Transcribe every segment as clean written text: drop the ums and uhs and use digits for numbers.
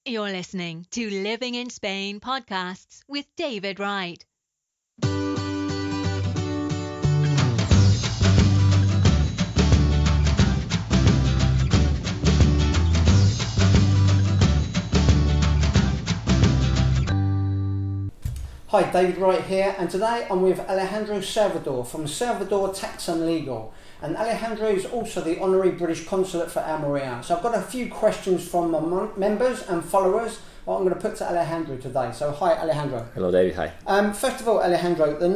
You're listening to Living in Spain podcasts with David Wright. Hi, David Wright here, and today I'm with Alejandro from Salvador Tax and Legal. And Alejandro is also the Honorary British Consulate for Almeria. So I've got a few questions from my members and followers what I'm going to put to Alejandro today. So hi, Alejandro. Hello, David. Hi. First of all, Alejandro, the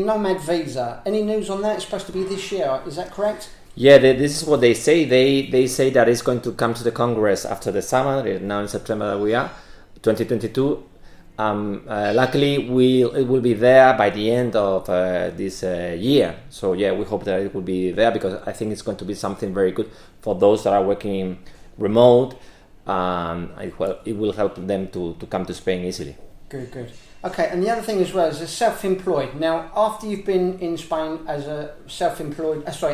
nomad visa. Any news on that? It's supposed to be this year. Is that correct? Yeah, this is what they say. They say that it's going to come to the Congress after the summer. Now in September that we are, 2022. Luckily, it will be there by the end of this year. So yeah, we hope that it will be there because I think it's going to be something very good for those that are working remote. It will help them to come to Spain easily. Good. Okay, and the other thing as well is self-employed. Now, after you've been in Spain as a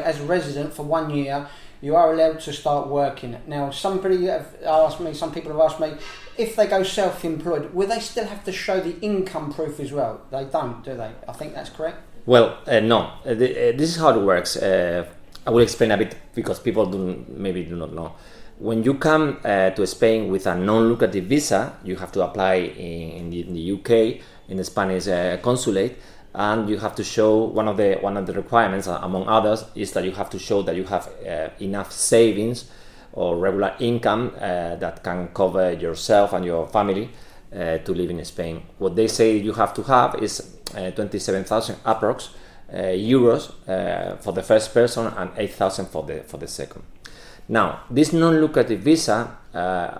as a resident for 1 year, you are allowed to start working. Now, some people have asked me, if they go self-employed, will they still have to show the income proof as well? They don't, do they? I think that's correct. Well, no. This is how it works. I will explain a bit because people maybe do not know. When you come to Spain with a non-lucrative visa, you have to apply in the UK, in the Spanish Consulate, and you have to show one of the requirements, among others, is that you have to show that you have enough savings or regular income that can cover yourself and your family to live in Spain. What they say you have to have is 27,000 approx euros for the first person and 8,000 for the second. Now, this non-lucrative visa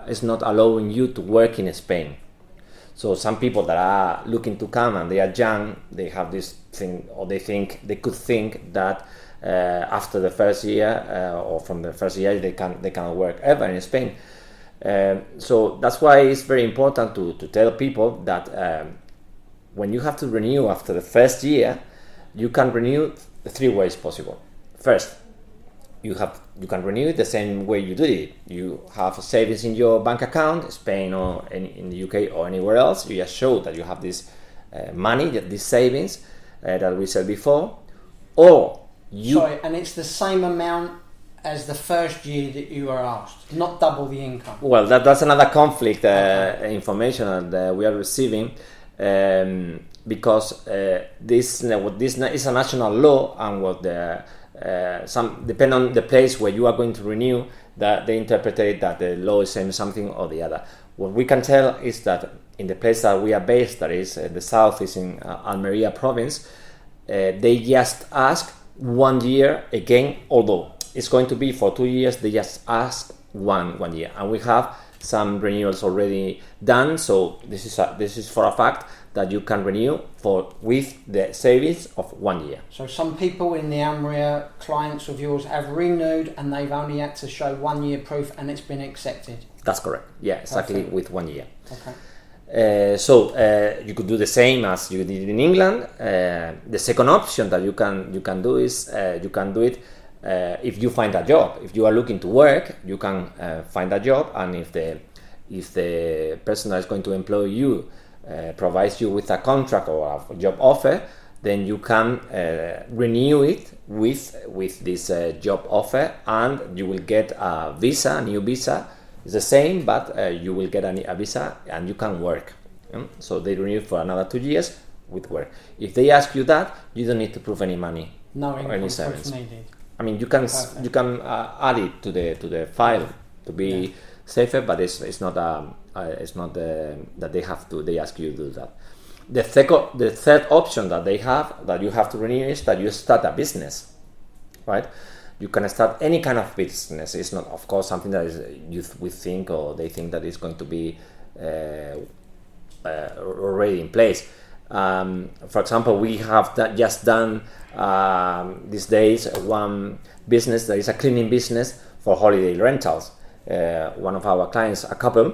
is not allowing you to work in Spain. So some people that are looking to come and they are young, they have this thing, or they could think that after the first year or from the first year they cannot work ever in Spain. So that's why it's very important to tell people that when you have to renew after the first year, you can renew the 3 ways possible. First, you can renew it the same way you did it. You have savings in your bank account, Spain or in the UK or anywhere else. You just show that you have this money, these savings that we said before. Or and it's the same amount as the first year that you were asked, not double the income. Well, that's another conflict information that we are receiving because this is a national law, and what depend on the place where you are going to renew, that they interpret it that the law is saying something or the other. What we can tell is that in the place that we are based, that is the south, is in Almeria province, they just ask 1 year again, although it's going to be for 2 years, they just ask one year, and we have some renewals already done. So this is for a fact that you can renew with the savings of 1 year. So some people in the Almeria, clients of yours, have renewed and they've only had to show 1 year proof and it's been accepted. That's correct. Yeah, exactly. Perfect. With 1 year. Okay. So you could do the same as you did in England. The second option that you can do is you can do it if you find a job. If you are looking to work, you can find a job, and if the person that is going to employ you provides you with a contract or a job offer, then you can renew it with this job offer, and you will get a new visa. It's the same, but you will get a visa and you can work. So they renew for another 2 years with work. If they ask you that, you don't need to prove any money. No or any savings needed. I mean, you can add it to the file to be safer, but it's not that they ask you to do that. The third option that they have, that you have to renew, is that you start a business, right? You can start any kind of business. It's not, of course, something that we think or they think that is going to be already in place. For example, we have just done these days one business that is a cleaning business for holiday rentals. One of our clients, a couple,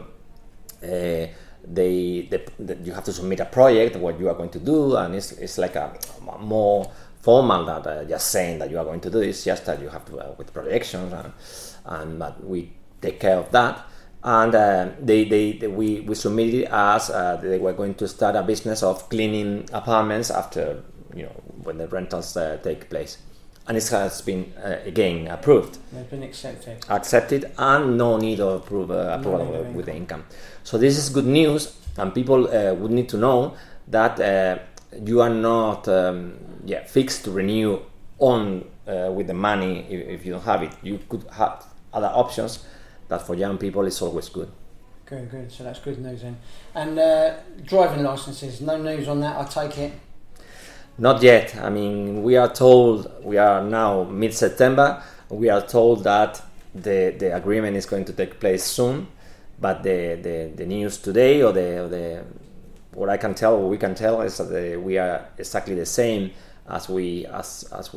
you have to submit a project, what you are going to do, and it's like a more formal than just saying that you are going to do. It's just that you have to with projections, but we take care of that. and we submitted as they were going to start a business of cleaning apartments after when the rentals take place, and it has been again approved. They've been accepted. Accepted, and no need of approval with the income. So this is good news, and people would need to know that you are not fixed to renew on with the money if you don't have it. You could have other options. That for young people is always good. Good. So that's good news then. And driving licenses, no news on that, I take it? Not yet. I mean, we are told, we are now mid-September, we are told that the agreement is going to take place soon, but the news today or the what I can tell, what we can tell is that we are exactly the same as we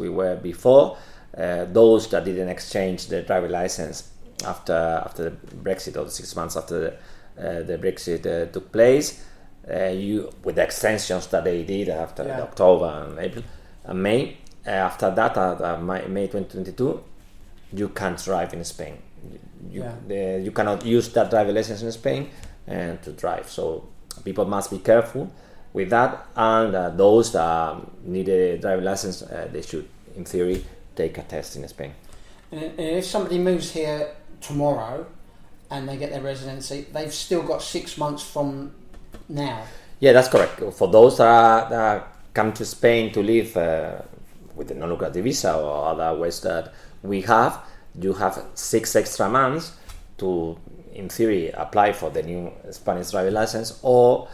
were before. Those that didn't exchange their driver license after the Brexit, or 6 months after the Brexit took place, with the extensions that they did after October and April and May. After that, May 2022, you can't drive in Spain. You cannot use that driver license in Spain to drive. So people must be careful with that. And those that need a driver license, they should, in theory, take a test in Spain. And if somebody moves here tomorrow and they get their residency, they've still got 6 months from now. Yeah, that's correct. For those that come to Spain to live with the non-lucrative visa or other ways that we have, you have 6 extra months to, in theory, apply for the new Spanish driving license, or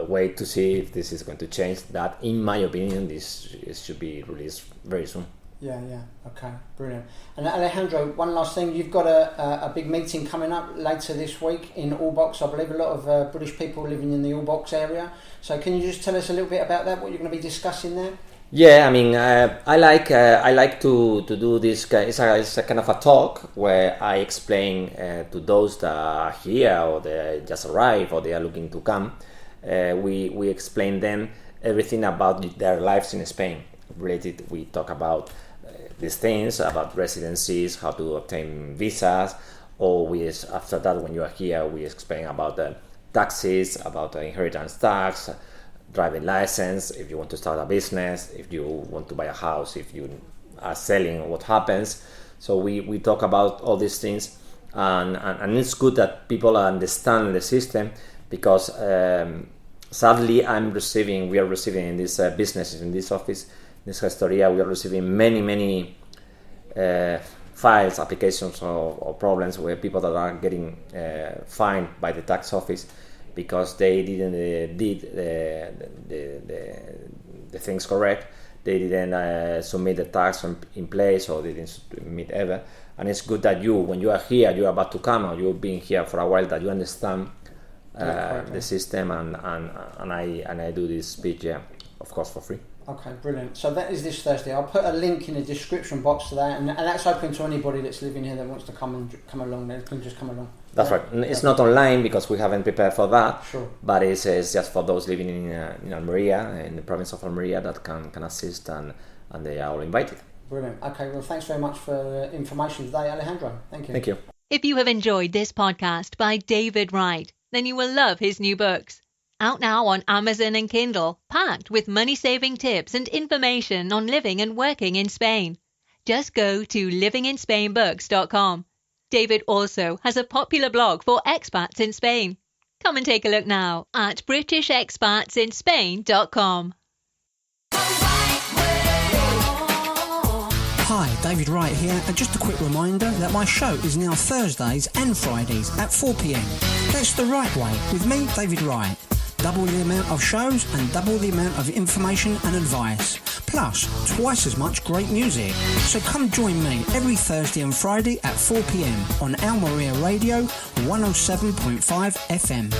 wait to see if this is going to change. That, in my opinion, this should be released very soon. Yeah, okay, brilliant. And Alejandro, one last thing, you've got a big meeting coming up later this week in Albox. I believe a lot of British people living in the Albox area. So can you just tell us a little bit about that, what you're going to be discussing there? Yeah, I mean, I like to do this. It's a kind of a talk where I explain to those that are here or they just arrived or they are looking to come. We explain them everything about their lives in Spain. Related, we talk about these things, about residencies, how to obtain visas, or after that, when you are here, we explain about the taxes, about the inheritance tax, driving license, if you want to start a business, if you want to buy a house, if you are selling, what happens. So we talk about all these things, and it's good that people understand the system, because sadly we are receiving in this business, in this office, this Gestoria, we are receiving many files, applications or problems where people that are getting fined by the tax office because they didn't did the things correct. They didn't submit the tax in place, or they didn't submit ever. And it's good that when you are here, you are about to come, or you've been here for a while, that you understand the system, and I do this speech, of course, for free. Okay, brilliant. So that is this Thursday. I'll put a link in the description box to that, and that's open to anybody that's living here that wants to come along. They can just come along. That's right. It's not online because we haven't prepared for that. Sure. But it's just for those living in Almeria, in the province of Almeria, that can assist, and they are all invited. Brilliant. Okay, well, thanks very much for information today, Alejandro. Thank you. Thank you. If you have enjoyed this podcast by David Wright, then you will love his new books. Out now on Amazon and Kindle, packed with money-saving tips and information on living and working in Spain. Just go to livinginspainbooks.com. David also has a popular blog for expats in Spain. Come and take a look now at britishexpatsinspain.com. Hi, David Wright here, and just a quick reminder that my show is now Thursdays and Fridays at 4 p.m. That's the right way, with me, David Wright. Double the amount of shows and double the amount of information and advice, plus twice as much great music. So come join me every Thursday and Friday at 4 p.m. on Almeria Radio 107.5 FM.